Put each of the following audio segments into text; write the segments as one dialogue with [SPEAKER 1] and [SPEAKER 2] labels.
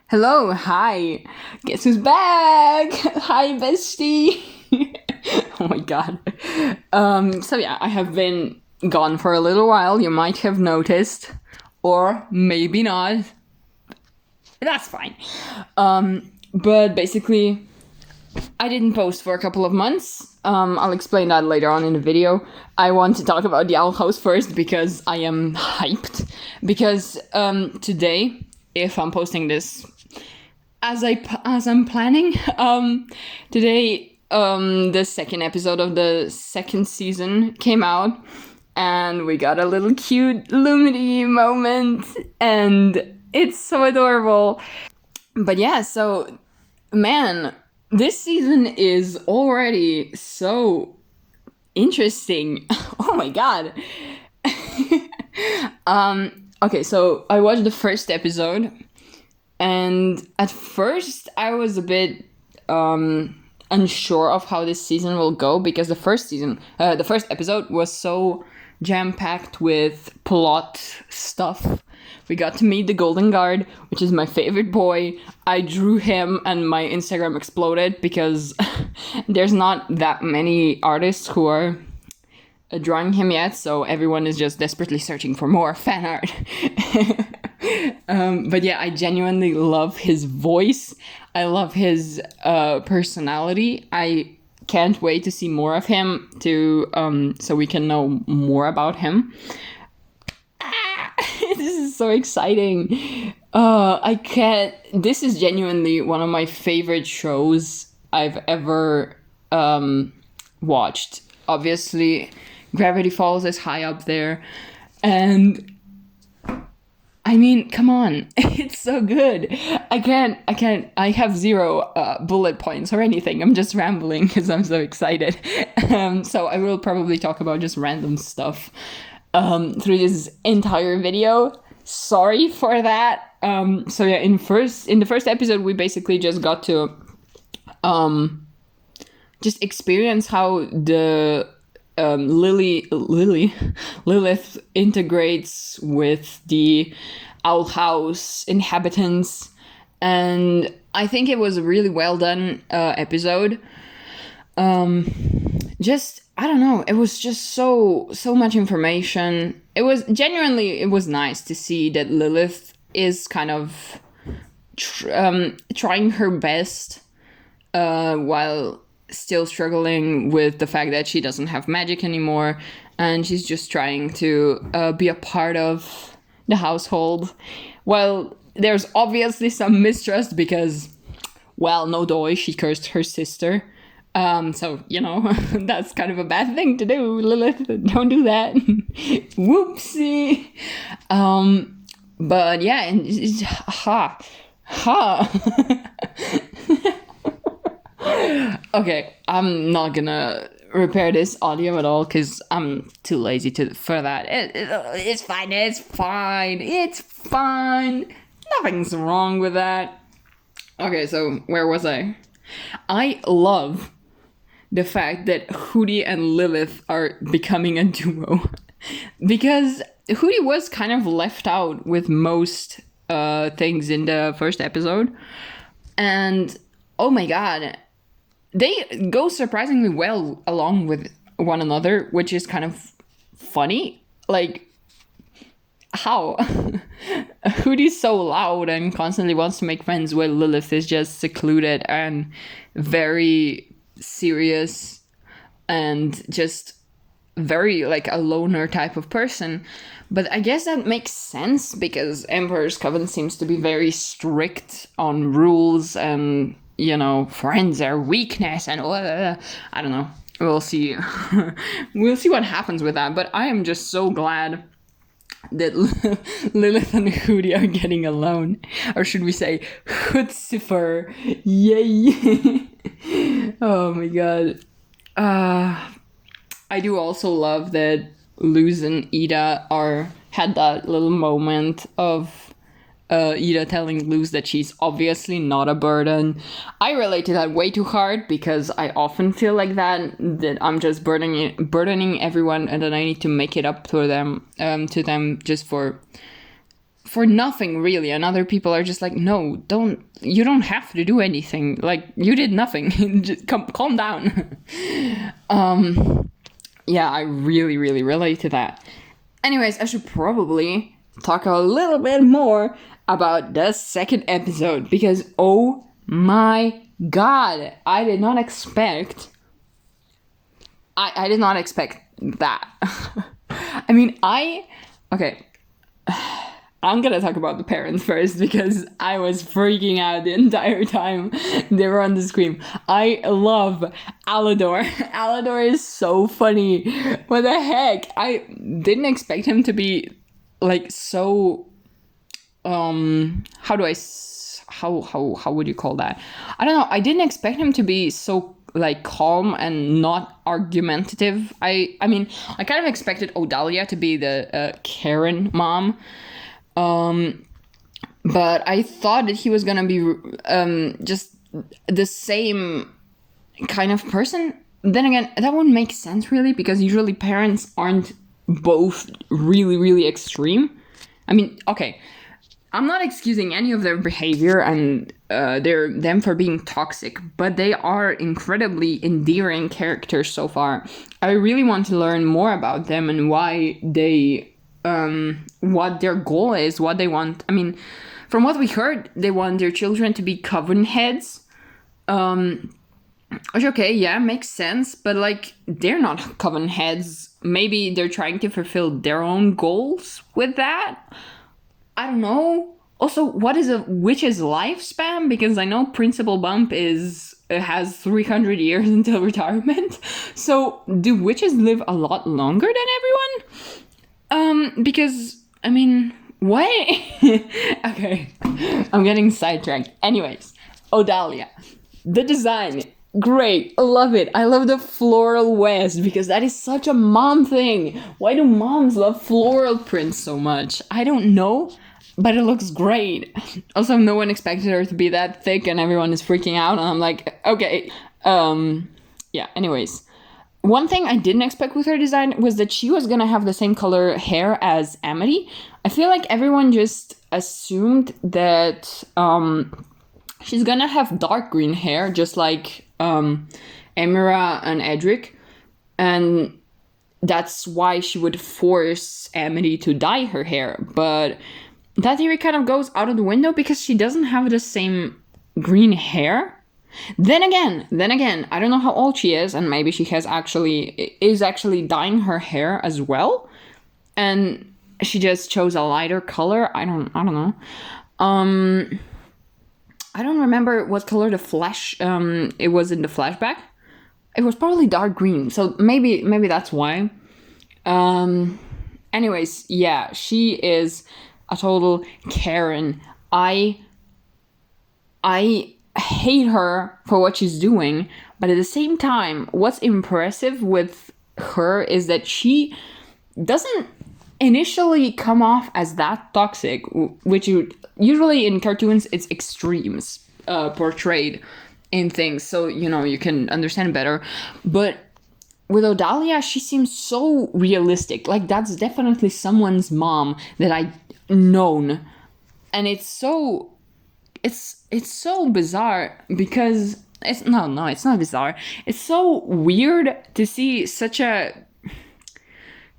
[SPEAKER 1] Hello, hi. Guess who's back? Hi, bestie. Oh my god. So yeah, I have been gone for a little while. You might have noticed, or maybe not. That's fine. But basically, I didn't post for a couple of months. I'll explain that later on in the video. I want to talk about the Owl House first because I am hyped. Because today, if I'm posting this as I'm planning, today the second episode of the second season came out, and we got a little cute lumity moment, and it's so adorable. But yeah, so man, this season is already so interesting. Oh my god. Okay, so I watched the first episode, and at first I was a bit unsure of how this season will go, because the first episode was so jam-packed with plot stuff. We got to meet the Golden Guard, which is my favorite boy. I drew him and my Instagram exploded because there's not that many artists who are drawing him yet, so everyone is just desperately searching for more fan art. But yeah, I genuinely love his voice. I love his personality. I can't wait to see more of him so we can know more about him. This is so exciting. This is genuinely one of my favorite shows I've ever watched. Obviously, Gravity Falls is high up there, and I mean, come on, it's so good. I have zero bullet points or anything. I'm just rambling because I'm so excited. So I will probably talk about just random stuff through this entire video. Sorry for that. So yeah, in the first episode, we basically just got to just experience how the Lilith integrates with the Owl House inhabitants, and I think it was a really well done episode. Just, I don't know, it was just so much information. It was nice to see that Lilith is kind of trying her best while still struggling with the fact that she doesn't have magic anymore, and she's just trying to be a part of the household. Well, there's obviously some mistrust because, well, no doy, she cursed her sister. So, you know, that's kind of a bad thing to do, Lilith. Don't do that. Whoopsie. But yeah, and Okay, I'm not gonna repair this audio at all because I'm too lazy for that. It's fine. Nothing's wrong with that. Okay, so where was I? I love the fact that Hooty and Lilith are becoming a duo. Because Hooty was kind of left out with most things in the first episode. And oh my god, they go surprisingly well along with one another, which is kind of funny. Like, how? Hooty's so loud and constantly wants to make friends, while Lilith is just secluded and very serious and just very like a loner type of person. But I guess that makes sense because Emperor's Coven seems to be very strict on rules and, you know, friends are weakness and I don't know. We'll see. We'll see what happens with that. But I am just so glad that Lilith and Hooty are getting alone. Or should we say Hootzifer. Yay. Oh my god. I do also love that Luz and Ida had that little moment of Ida telling Luz that she's obviously not a burden. I relate to that way too hard because I often feel like that I'm just burdening everyone, and then I need to make it up to them just for for nothing really, and other people are just like, no, you don't have to do anything, like you did nothing. Just calm down. Yeah, I really relate to that. Anyways, I should probably talk a little bit more about the second episode, because oh my god, I did not expect that. I mean, okay, I'm gonna talk about the parents first, because I was freaking out the entire time they were on the screen. I love Alador. Alador is so funny. What the heck? I didn't expect him to be like so how would you call that? I don't know. I didn't expect him to be so like calm and not argumentative. I mean, I kind of expected Odalia to be the Karen mom. But I thought that he was gonna be just the same kind of person. Then again, that wouldn't make sense really, because usually parents aren't both really extreme. I mean, okay, I'm not excusing any of their behavior and them for being toxic, but they are incredibly endearing characters so far. I really want to learn more about them and why they, what their goal is, what they want. I mean, from what we heard, they want their children to be coven heads. Which, okay, yeah, makes sense, but like, they're not coven heads. Maybe they're trying to fulfill their own goals with that. I don't know. Also, what is a witch's lifespan? Because I know Principal Bump has 300 years until retirement. So, do witches live a lot longer than everyone? Because, I mean, what? Okay, I'm getting sidetracked. Anyways, Odalia. The design, great, love it. I love the floral vest, because that is such a mom thing. Why do moms love floral prints so much? I don't know, but it looks great. Also, no one expected her to be that thick, and everyone is freaking out, and I'm like, okay. Yeah, anyways. One thing I didn't expect with her design was that she was gonna have the same color hair as Amity. I feel like everyone just assumed that she's gonna have dark green hair, just like Emira and Edric, and that's why she would force Amity to dye her hair. But that theory kind of goes out of the window, because she doesn't have the same green hair. Then again, I don't know how old she is, and maybe she is actually dyeing her hair as well, and she just chose a lighter color. I don't know. I don't remember what color the flash it was in the flashback. It was probably dark green, so maybe that's why. Anyways, yeah, she is a total Karen. I hate her for what she's doing, but at the same time, what's impressive with her is that she doesn't initially come off as that toxic, which usually in cartoons it's extremes portrayed in things, so you can understand better. But with Odalia, she seems so realistic. Like, that's definitely someone's mom that I known, and it's so bizarre, because it's not bizarre. It's so weird to see such a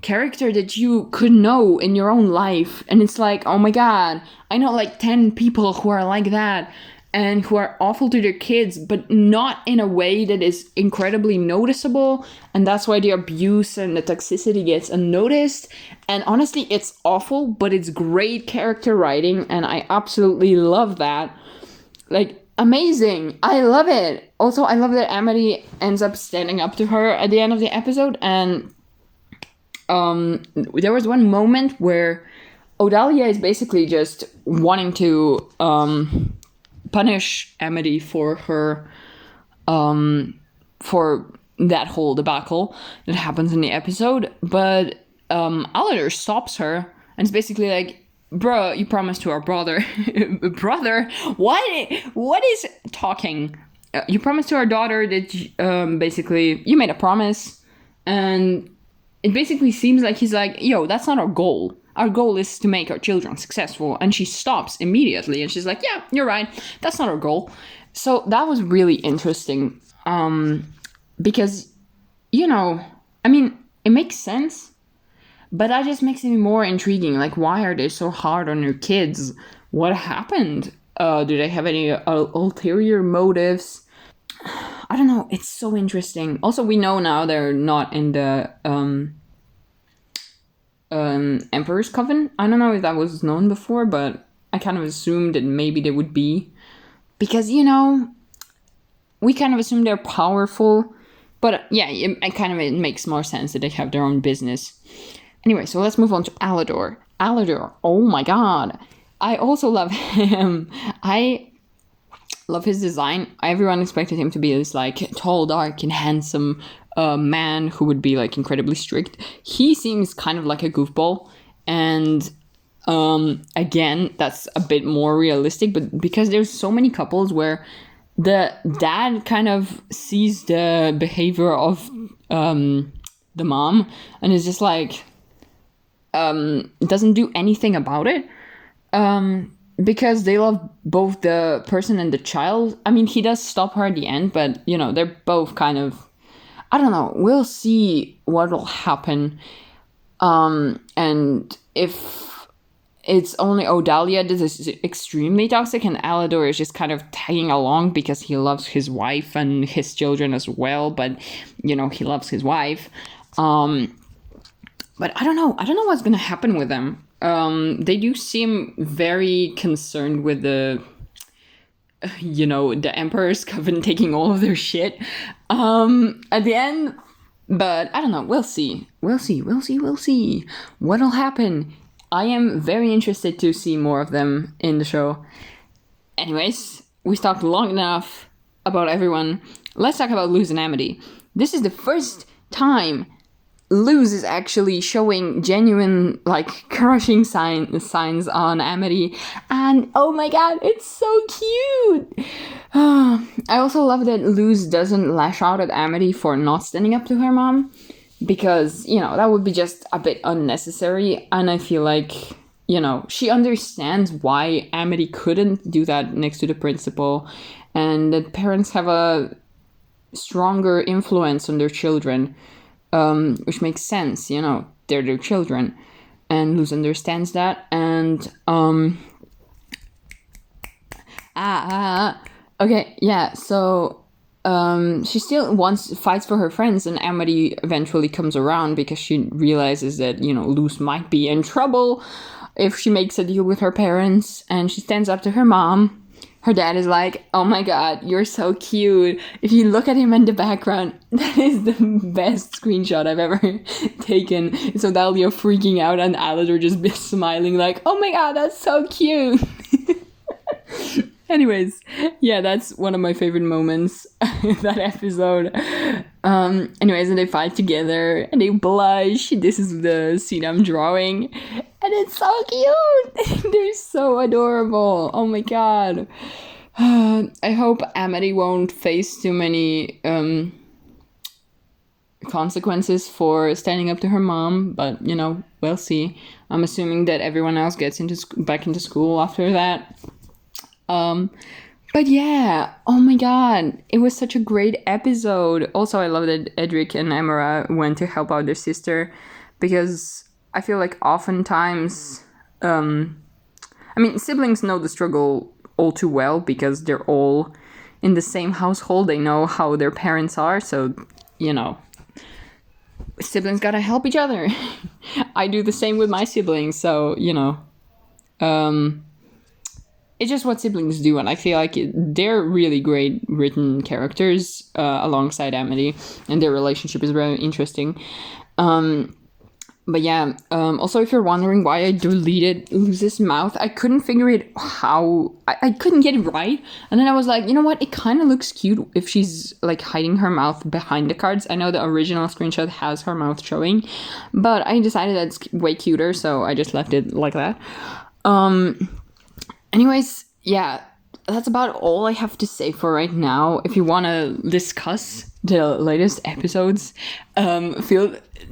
[SPEAKER 1] character that you could know in your own life, and it's like, oh my god, I know like 10 people who are like that and who are awful to their kids, but not in a way that is incredibly noticeable, and that's why the abuse and the toxicity gets unnoticed. And honestly, it's awful, but it's great character writing, and I absolutely love that. Like, amazing. I love it. Also, I love that Amity ends up standing up to her at the end of the episode, and there was one moment where Odalia is basically just wanting to punish Amity for her for that whole debacle that happens in the episode, but Alador stops her and it's basically like, bro, you promised to our brother. Brother? What is talking? You promised to our daughter that basically you made a promise, and it basically seems like he's like, yo, that's not our goal. our goal is to make our children successful. And she stops immediately and she's like, yeah, you're right, that's not our goal. So that was really interesting, because, you know, I mean, it makes sense, but that just makes it more intriguing. Like, why are they so hard on their kids? What happened? Do they have any ulterior motives? I don't know. It's so interesting. Also, we know now they're not in the Emperor's Coven. I don't know if that was known before, but I kind of assumed that maybe they would be. Because, you know, we kind of assume they're powerful. But yeah, it makes more sense that they have their own business. Anyway, so let's move on to Alador. Alador, oh my god. I also love him. I love his design. Everyone expected him to be this like tall, dark, and handsome man who would be like incredibly strict. He seems kind of like a goofball. And again, that's a bit more realistic, but because there's so many couples where the dad kind of sees the behavior of the mom and is just like doesn't do anything about it, because they love both the person and the child. I mean, he does stop her at the end, but you know, they're both kind of, I don't know, we'll see what will happen. And if it's only Odalia that is extremely toxic, and Alador is just kind of tagging along because he loves his wife and his children as well, but, you know, he loves his wife. But I don't know what's gonna happen with them. They do seem very concerned with the, you know, the Emperor's Coven taking all of their shit at the end. But I don't know, we'll see. What'll happen? I am very interested to see more of them in the show. Anyways, we talked long enough about everyone. Let's talk about Luz and Amity. This is the first time Luz is actually showing genuine, like, crushing signs on Amity. And, oh my god, it's so cute! I also love that Luz doesn't lash out at Amity for not standing up to her mom. Because, you know, that would be just a bit unnecessary. And I feel like, you know, she understands why Amity couldn't do that next to the principal. And that parents have a stronger influence on their children. Which makes sense, you know, they're their children. And Luz understands that. And, okay, yeah, so she still fights for her friends, and Amity eventually comes around because she realizes that, you know, Luz might be in trouble if she makes a deal with her parents, and she stands up to her mom. Her dad is like, oh my god, you're so cute. If you look at him in the background, that is the best screenshot I've ever taken. It's Odalia freaking out and Alador just smiling like, oh my god, that's so cute. Anyways, yeah, that's one of my favorite moments in that episode. Anyways, and they fight together and they blush. This is the scene I'm drawing. And it's so cute. They're so adorable. Oh my god. I hope Amity won't face too many consequences for standing up to her mom. But, you know, we'll see. I'm assuming that everyone else gets back into school after that. But yeah, oh my god, it was such a great episode. Also, I love that Edric and Emera went to help out their sister, because I feel like oftentimes, I mean, siblings know the struggle all too well because they're all in the same household. They know how their parents are, so, you know, siblings gotta help each other. I do the same with my siblings, so, you know, it's just what siblings do, and I feel like they're really great written characters alongside Amity, and their relationship is very interesting. But yeah, also if you're wondering why I deleted Luz's mouth, I couldn't figure it how, I couldn't get it right. And then I was like, you know what, it kind of looks cute if she's like hiding her mouth behind the cards. I know the original screenshot has her mouth showing, but I decided that's way cuter, so I just left it like that. Anyways, yeah, that's about all I have to say for right now. If you want to discuss the latest episodes,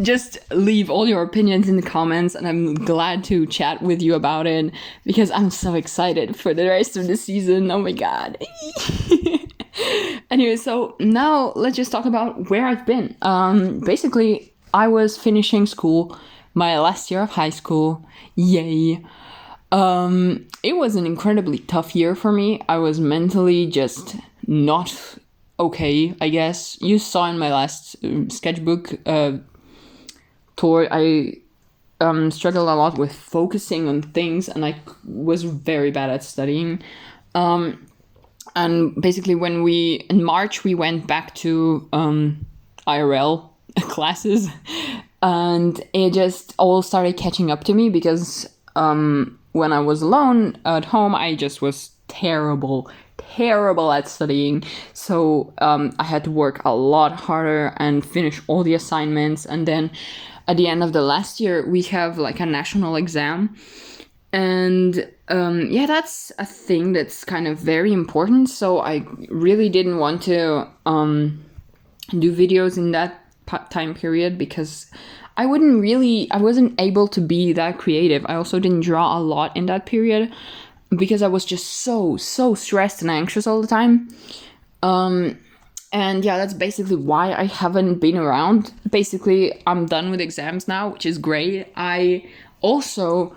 [SPEAKER 1] just leave all your opinions in the comments, and I'm glad to chat with you about it because I'm so excited for the rest of the season. Oh my god. Anyway, so now let's just talk about where I've been. Basically, I was finishing school, my last year of high school. Yay. It was an incredibly tough year for me. I was mentally just not okay, I guess. You saw in my last sketchbook tour, I struggled a lot with focusing on things, and I was very bad at studying. And basically in March, we went back to IRL classes, and it just all started catching up to me because when I was alone at home, I just was terrible at studying. So I had to work a lot harder and finish all the assignments. And then at the end of the last year, we have like a national exam. And that's a thing that's kind of very important. So I really didn't want to do videos in that time period because I wasn't able to be that creative. I also didn't draw a lot in that period because I was just so stressed and anxious all the time. And yeah, that's basically why I haven't been around. Basically, I'm done with exams now, which is great. I also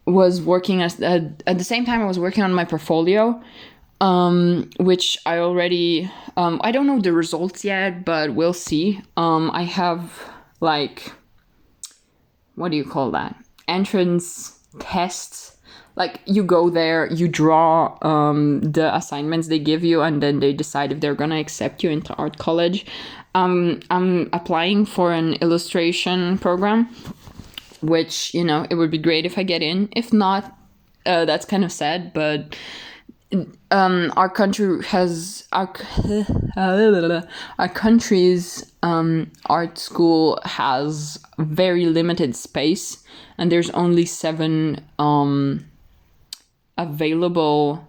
[SPEAKER 1] was working at the same time I was working on my portfolio, which I already, I don't know the results yet, but we'll see. I have like, what do you call that? Entrance tests. Like you go there, you draw the assignments they give you, and then they decide if they're gonna accept you into art college. I'm applying for an illustration program, which, it would be great if I get in. If not, that's kind of sad, but our country's art school has very limited space, and there's only 7 available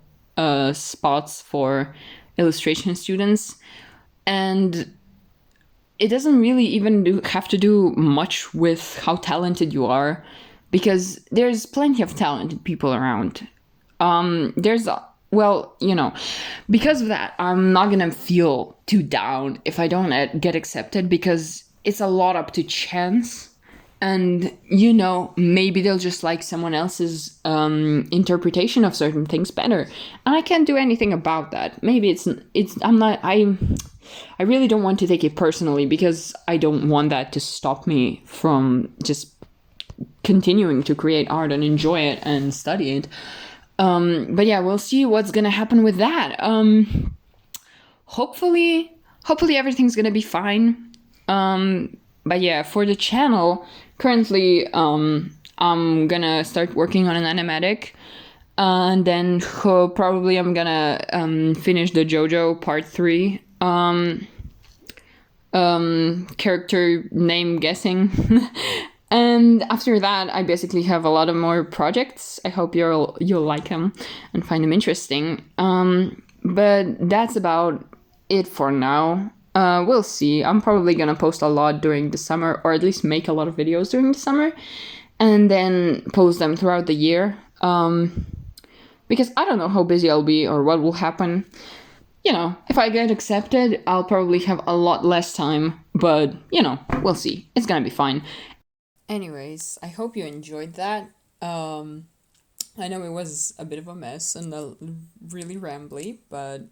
[SPEAKER 1] spots for illustration students, and it doesn't really even have to do much with how talented you are, because there's plenty of talented people around. Because of that, I'm not gonna feel too down if I don't get accepted, because it's a lot up to chance. And, maybe they'll just like someone else's interpretation of certain things better. And I can't do anything about that. Maybe I really don't want to take it personally, because I don't want that to stop me from just continuing to create art and enjoy it and study it. But yeah, we'll see what's gonna happen with that. Hopefully everything's gonna be fine. But yeah, for the channel, currently, I'm gonna start working on an animatic, and then probably I'm gonna finish the JoJo Part 3 character name guessing. And after that, I basically have a lot of more projects. I hope you'll like them and find them interesting. But that's about it for now. We'll see. I'm probably gonna post a lot during the summer, or at least make a lot of videos during the summer, and then post them throughout the year. Because I don't know how busy I'll be or what will happen. If I get accepted, I'll probably have a lot less time, but, we'll see. It's gonna be fine. Anyways, I hope you enjoyed that. I know it was a bit of a mess and really rambly, but,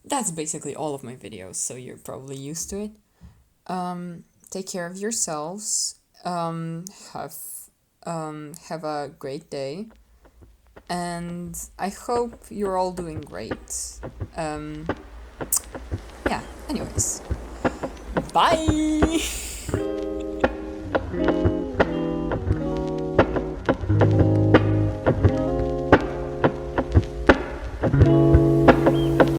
[SPEAKER 1] that's basically all of my videos, so you're probably used to it. Take care of yourselves. Have a great day. And I hope you're all doing great. Anyways. Bye!